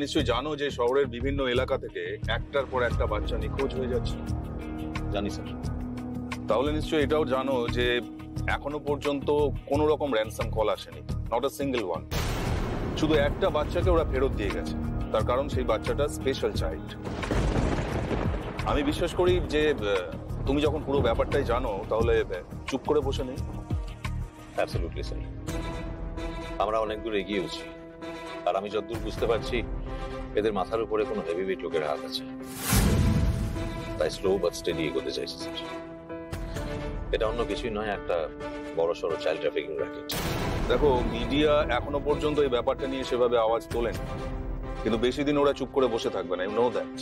নিশ্চয়ই জানো যে শহরের বিভিন্ন এলাকা থেকে একটার পর একটা বাচ্চা নিখোঁজ হয়ে যাচ্ছে। জানি স্যার। তাহলে নিশ্চয়ই এটাও জানো যে এখনো পর্যন্ত কোনো রকম র্যানসাম কল আসেনি, নট আ সিঙ্গেল ওয়ান। শুধু একটা বাচ্চাকে ওরা ফেরত দিয়ে গেছে, তার কারণ সেই বাচ্চাটা স্পেশাল চাইল্ড। আমি বিশ্বাস করি যে তুমি যখন পুরো ব্যাপারটাই জানো তাহলে চুপ করে বসে নেই। অ্যাবসলিউটলি স্যার, আমরা অনেক দূর এগিয়েছি, আর আমি যতদূর বুঝতে পারছি এদের মাথার উপরে কোনো হেভি ওয়েট লোকের হাত আছে, তাই স্লো বাট স্টেডি এগোতে চাইছি স্যার। এটা অন্য কিছুই নয়, একটা বড় সড়ো চাইল্ড ট্রাফিকিং র্যাকেট। দেখো, মিডিয়া এখনো পর্যন্ত এই ব্যাপারটা নিয়ে সেভাবে আওয়াজ তোলেন, কিন্তু বেশি দিন ওরা চুপ করে বসে থাকবে না, ইউ নো দ্যাট।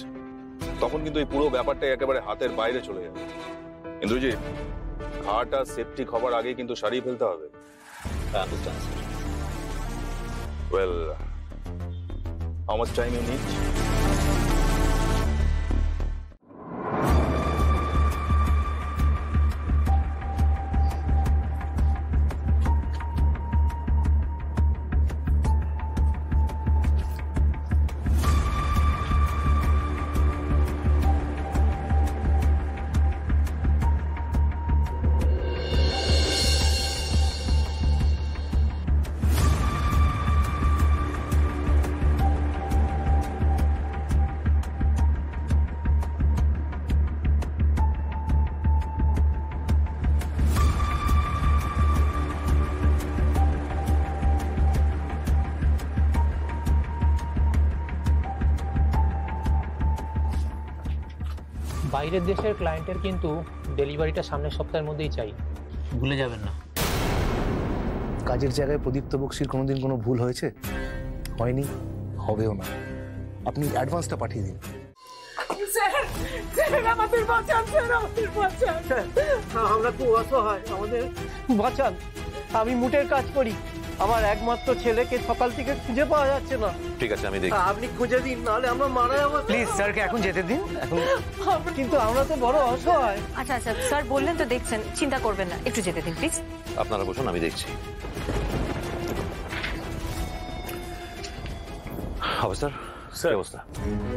তখন কিন্তু এই পুরো ব্যাপারটা একেবারে হাতের বাইরে চলে যাবে। ইন্দ্রজিৎ, ঘাটা সেপটিক হবার আগে কিন্তু সারিয়ে ফেলতে হবে। Well, how much time you need? বাইরের দেশের ক্লায়েন্টের কিন্তু ডেলিভারিটা সামনের সপ্তাহের মধ্যেই চাই, ভুলে যাবেন না। কাজের জায়গায় প্রদীপ্ত বক্সির কোনোদিন কোনো ভুল হয়েছে? হয়নি, হবেও না। আপনি অ্যাডভান্সটা পাঠিয়ে দিন। আমরা খুব অসহায়, আমাদের বাঁচান। আমি মুটের কাজ করি, আমার একমাত্র ছেলেকে সকাল থেকে খুঁজে পাওয়া যাচ্ছে না। ঠিক আছে, আমি দেখি। আপনি খুঁজে দিন, নাহলে আমরা মারা যাবো। প্লিজ স্যারকে এখন যেতে দিন। এখন কিন্তু আমরা তো বড় অসহায়। আচ্ছা আচ্ছা স্যার, বললেন তো, দেখছেন, চিন্তা করবেন না, একটু যেতে দিন প্লিজ। আপনারা বসুন, আমি দেখছি। অবস্থা স্যার, অবস্থা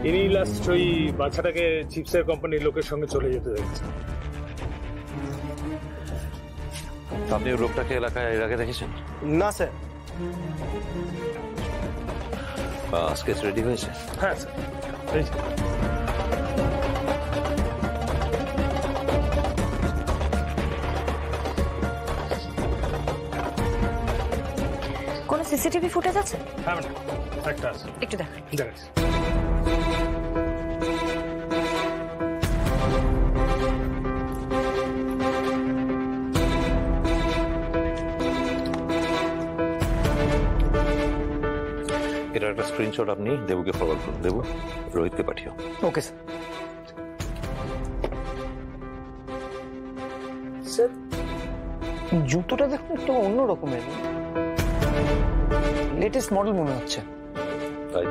ইনি লাস্ট ওই বাচ্চাটাকে চিপসের কোম্পানির লোকের সঙ্গে চলে যেতে দেখছে। আপনি ওই লোকটাকে এলাকায় এর আগে দেখেছেন? না স্যার। স্কেচ রেডি হয়েছে? হ্যাঁ স্যার, এই যে। কোনো সিসিটিভি ফুটেজ আছে? হ্যাঁ ম্যাডাম, একটা আছে, একটু দেখান। দেখাচ্ছি। এটার একটা স্ক্রিনশট আপনি দেবুকে ফরওয়ার্ড করুন। দেবু, রোহিতকে পাঠিও। Okay sir. স্যার, জুতোটা দেখুন একটু অন্য রকমের, লেটেস্ট মডেল মনে হচ্ছে। তাই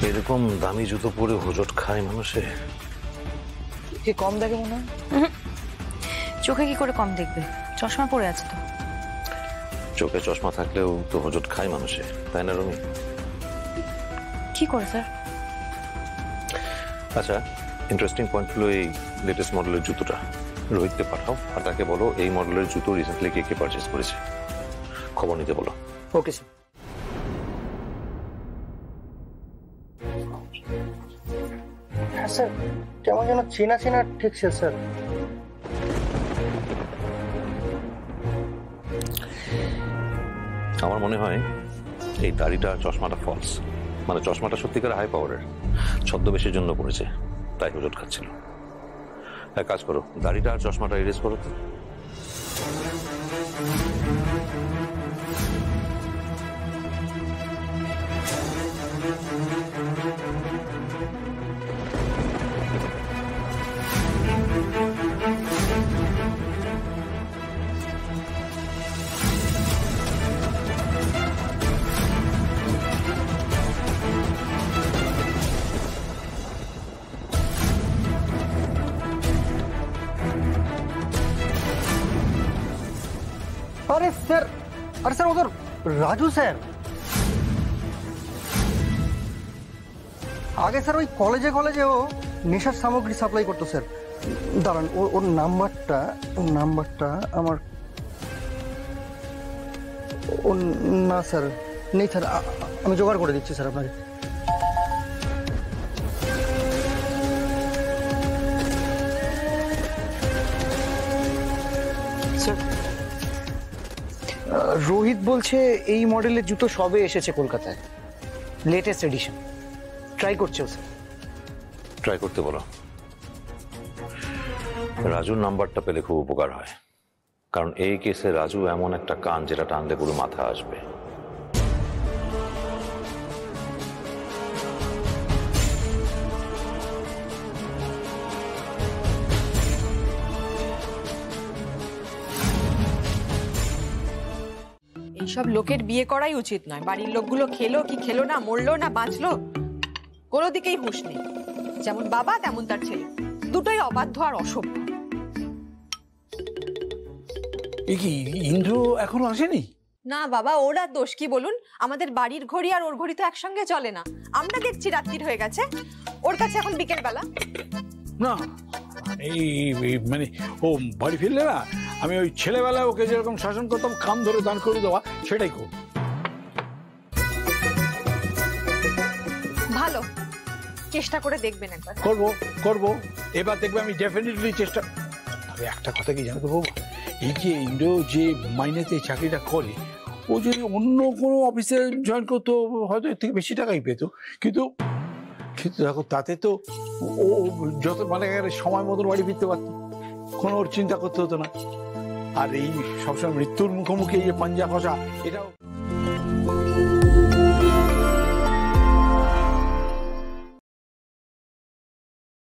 এরকম দামি জুতো পরে হোঁচট খায় মানুষে? কি কম দেখে মনে হয়? চোখে কি করে কম দেখবে, চশমা পরে আছে তো। চোখে চশমা থাকলেও তো হোঁচট খায় মানুষে, তাই না রমি? কি করে স্যার? আচ্ছা, ইন্টারেস্টিং পয়েন্ট হলো এই লেটেস্ট মডেলের জুতোটা রোহিতকে পাঠাও, আর তাকে বলো এই মডেলের জুতো রিসেন্টলি কে কে পারচেজ করেছে, খবর নিতে বলো। Okay sir. হ্যাঁ স্যার, কেমন যেন চেনা চেনা ঠিকছে স্যার। আমার মনে হয় এই দাড়িটা চশমাটা ফলস, মানে চশমাটা সত্যিকার হাই পাওয়ারের, ছদ্মবেশের জন্য পড়েছে, তাই হোঁচট খাচ্ছিল। এক কাজ করো, দাড়িটা আর চশমাটা ইরেজ করো তো। আরে স্যার ওদের রাজু স্যার আগে স্যার ওই কলেজে ও নেশার সামগ্রী সাপ্লাই করতো স্যার। দাঁড়ান ওর নাম্বারটা আমার ও না স্যার নেই স্যার, আমি জোগাড় করে দিচ্ছি স্যার আপনাকে। স্যার রোহিত বলছে এই মডেলের জুতো সবে এসেছে কলকাতায়, লেটেস্ট এডিশন, ট্রাই করছে স্যার। ট্রাই করতে বলো। রাজুর নাম্বারটা পেলে খুব উপকার হয়, কারণ এই কেসে রাজু এমন একটা কান যেটা টানলে পুরো মাথা আসবে। এইসব লোকের বিয়ে করাই উচিত নয়। বাড়ির লোকগুলো খেলো কি খেলো না, মরলো না বাঁচলো, কোনো দিকেই হুঁশ নেই। যেমন বাবা তেমন তার ছেলে, দুটোই অবাধ্য আর অসভ্য। কি ইন্দ্র এখনো আসেনি? না বাবা, ওর আর দোষ কি বলুন? আমাদের বাড়ির ঘড়ি আর ওর ঘড়ি তো একসঙ্গে চলে না। আমরা দেখছি রাত্রির হয়ে গেছে, ওর কাছে এখন বিকেল বেলা। না এই মানে ও বাড়ি ফিরলে না, আমি ওই ছেলেবেলায় ওকে যেরকম শাসন করতাম কাম ধরে দান করে দেওয়া, সেটাই করব। ভালো, চেষ্টা করে দেখবেন একবার। করবো এবার দেখবে, আমি ডেফিনেটলি চেষ্টা। তবে একটা কথা কি জানো তো বাবু, এই যে ইন্দ্র যে মাইনেতে চাকরিটা করে, ও যদি অন্য কোনো অফিসে জয়েন করতো হয়তো এর থেকে বেশি টাকাই পেতো, কিন্তু দেখো তাতে তো ও যত মানে সময় মতন বাড়ি ফিরতে পারতো, কোনো ওর চিন্তা করতে হতো না। আর এই সবসময় মৃত্যুর মুখোমুখি এই যে পাঞ্জা কষা, এটাও